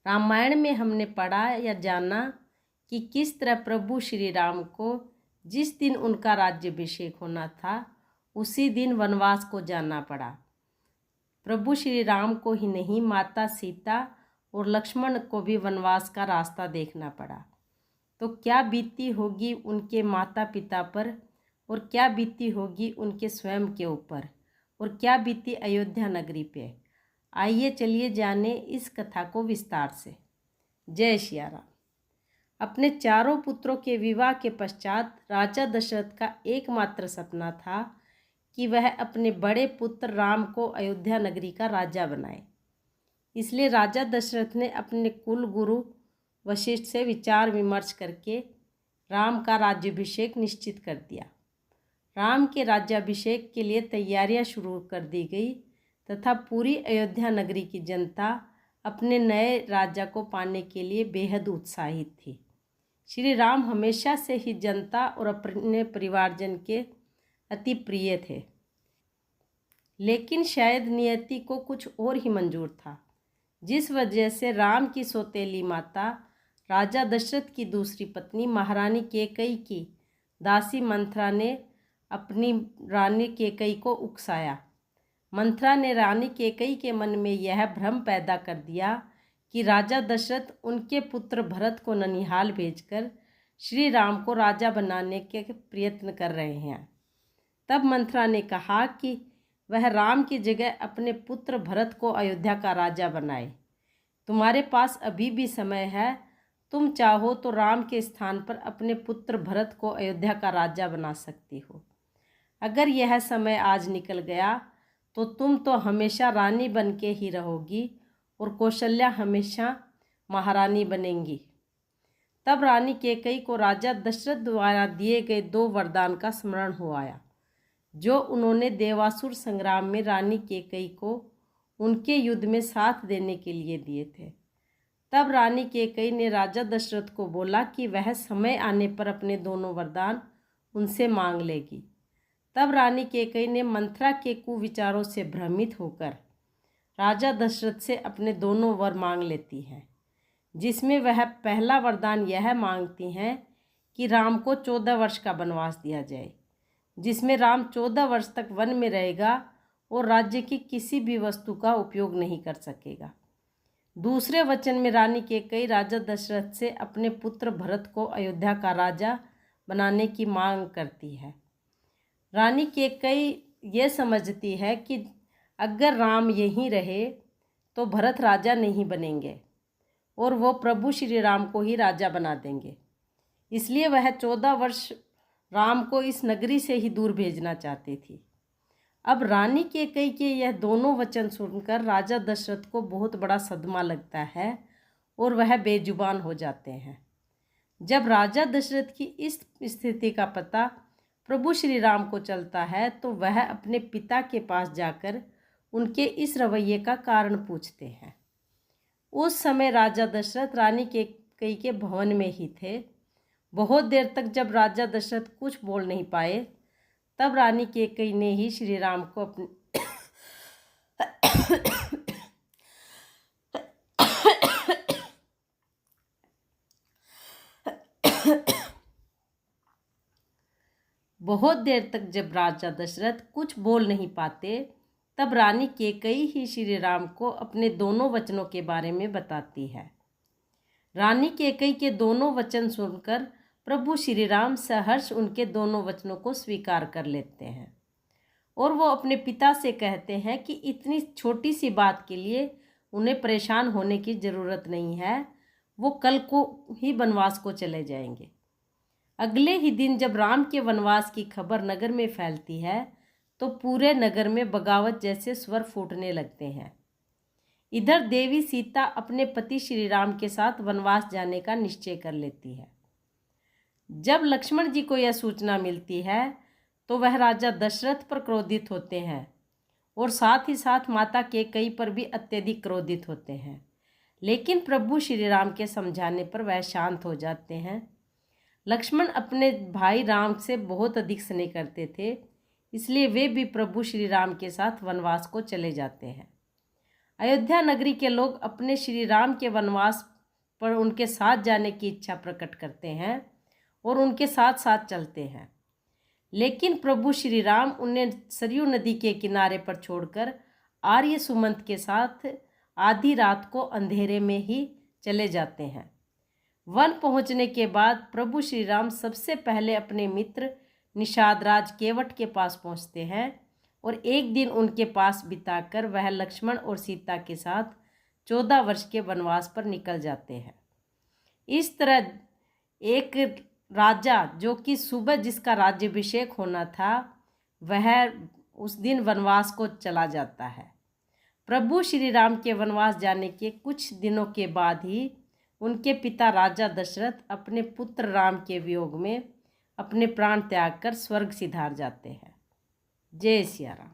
रामायण में हमने पढ़ा या जाना कि किस तरह प्रभु श्री राम को जिस दिन उनका राज्याभिषेक होना था उसी दिन वनवास को जाना पड़ा। प्रभु श्री राम को ही नहीं, माता सीता और लक्ष्मण को भी वनवास का रास्ता देखना पड़ा। तो क्या बीती होगी उनके माता पिता पर, और क्या बीती होगी उनके स्वयं के ऊपर, और क्या बीती अयोध्या नगरी पे। आइए चलिए जाने इस कथा को विस्तार से। जय सिया राम। अपने चारों पुत्रों के विवाह के पश्चात राजा दशरथ का एकमात्र सपना था कि वह अपने बड़े पुत्र राम को अयोध्या नगरी का राजा बनाए। इसलिए राजा दशरथ ने अपने कुल गुरु वशिष्ठ से विचार विमर्श करके राम का राज्याभिषेक निश्चित कर दिया। राम के राज्याभिषेक के लिए तैयारियां शुरू कर दी गई तथा पूरी अयोध्या नगरी की जनता अपने नए राजा को पाने के लिए बेहद उत्साहित थी। श्री राम हमेशा से ही जनता और अपने परिवारजन के अति प्रिय थे, लेकिन शायद नियति को कुछ और ही मंजूर था, जिस वजह से राम की सौतेली माता राजा दशरथ की दूसरी पत्नी महारानी कैकेयी की दासी मंथरा ने अपनी रानी कैकेयी को उकसाया। मंथरा ने रानी कैकेयी के मन में यह भ्रम पैदा कर दिया कि राजा दशरथ उनके पुत्र भरत को ननिहाल भेजकर श्री राम को राजा बनाने के प्रयत्न कर रहे हैं। तब मंथरा ने कहा कि वह राम की जगह अपने पुत्र भरत को अयोध्या का राजा बनाए। तुम्हारे पास अभी भी समय है, तुम चाहो तो राम के स्थान पर अपने पुत्र भरत को अयोध्या का राजा बना सकती हो। अगर यह समय आज निकल गया तो तुम तो हमेशा रानी बन के ही रहोगी और कौशल्या हमेशा महारानी बनेंगी। तब रानी कैकेयी को राजा दशरथ द्वारा दिए गए 2 वरदान का स्मरण हो आया, जो उन्होंने देवासुर संग्राम में रानी कैकेयी को उनके युद्ध में साथ देने के लिए दिए थे। तब रानी कैकेयी ने राजा दशरथ को बोला कि वह समय आने पर अपने दोनों वरदान उनसे मांग लेगी। तब रानी कैकेयी ने मंथरा के कुविचारों से भ्रमित होकर राजा दशरथ से अपने दोनों वर मांग लेती हैं, जिसमें वह पहला वरदान यह मांगती हैं कि राम को 14 वर्ष का वनवास दिया जाए, जिसमें राम 14 वर्ष तक वन में रहेगा और राज्य की किसी भी वस्तु का उपयोग नहीं कर सकेगा। दूसरे वचन में रानी कैकेयी राजा दशरथ से अपने पुत्र भरत को अयोध्या का राजा बनाने की मांग करती है। रानी कैकेयी ये समझती है कि अगर राम यहीं रहे तो भरत राजा नहीं बनेंगे और वो प्रभु श्री राम को ही राजा बना देंगे। इसलिए वह 14 वर्ष राम को इस नगरी से ही दूर भेजना चाहती थी। अब रानी कैकेयी के यह दोनों वचन सुनकर राजा दशरथ को बहुत बड़ा सदमा लगता है और वह बेजुबान हो जाते हैं। जब राजा दशरथ की इस स्थिति का पता प्रभु श्री राम को चलता है तो वह अपने पिता के पास जाकर उनके इस रवैये का कारण पूछते हैं। उस समय राजा दशरथ रानी कैकेयी के भवन में ही थे। बहुत देर तक जब राजा दशरथ कुछ बोल नहीं पाए, तब रानी कैकेयी ने ही श्री राम को अपने बहुत देर तक जब राजा दशरथ कुछ बोल नहीं पाते, तब रानी कैकेयी ही श्री राम को अपने दोनों वचनों के बारे में बताती है। रानी कैकेयी के दोनों वचन सुनकर प्रभु श्री राम सहर्ष उनके दोनों वचनों को स्वीकार कर लेते हैं और वो अपने पिता से कहते हैं कि इतनी छोटी सी बात के लिए उन्हें परेशान होने की ज़रूरत नहीं है, वो कल को ही वनवास को चले जाएंगे। अगले ही दिन जब राम के वनवास की खबर नगर में फैलती है तो पूरे नगर में बगावत जैसे स्वर फूटने लगते हैं। इधर देवी सीता अपने पति श्री राम के साथ वनवास जाने का निश्चय कर लेती है। जब लक्ष्मण जी को यह सूचना मिलती है तो वह राजा दशरथ पर क्रोधित होते हैं और साथ ही साथ माता कैकेयी पर भी अत्यधिक क्रोधित होते हैं, लेकिन प्रभु श्री राम के समझाने पर वह शांत हो जाते हैं। लक्ष्मण अपने भाई राम से बहुत अधिक स्नेह करते थे, इसलिए वे भी प्रभु श्री राम के साथ वनवास को चले जाते हैं। अयोध्या नगरी के लोग अपने श्री राम के वनवास पर उनके साथ जाने की इच्छा प्रकट करते हैं और उनके साथ साथ चलते हैं। लेकिन प्रभु श्री राम उन्हें सरयू नदी के किनारे पर छोड़कर आर्य सुमंत के साथ आधी रात को अंधेरे में ही चले जाते हैं। वन पहुंचने के बाद प्रभु श्री राम सबसे पहले अपने मित्र निषाद राज केवट के पास पहुंचते हैं और एक दिन उनके पास बिताकर वह लक्ष्मण और सीता के साथ 14 वर्ष के वनवास पर निकल जाते हैं। इस तरह एक राजा जो कि सुबह जिसका राज्याभिषेक होना था वह उस दिन वनवास को चला जाता है। प्रभु श्री राम के वनवास जाने के कुछ दिनों के बाद ही उनके पिता राजा दशरथ अपने पुत्र राम के वियोग में अपने प्राण त्याग कर स्वर्ग सिधार जाते हैं। जय सिया राम।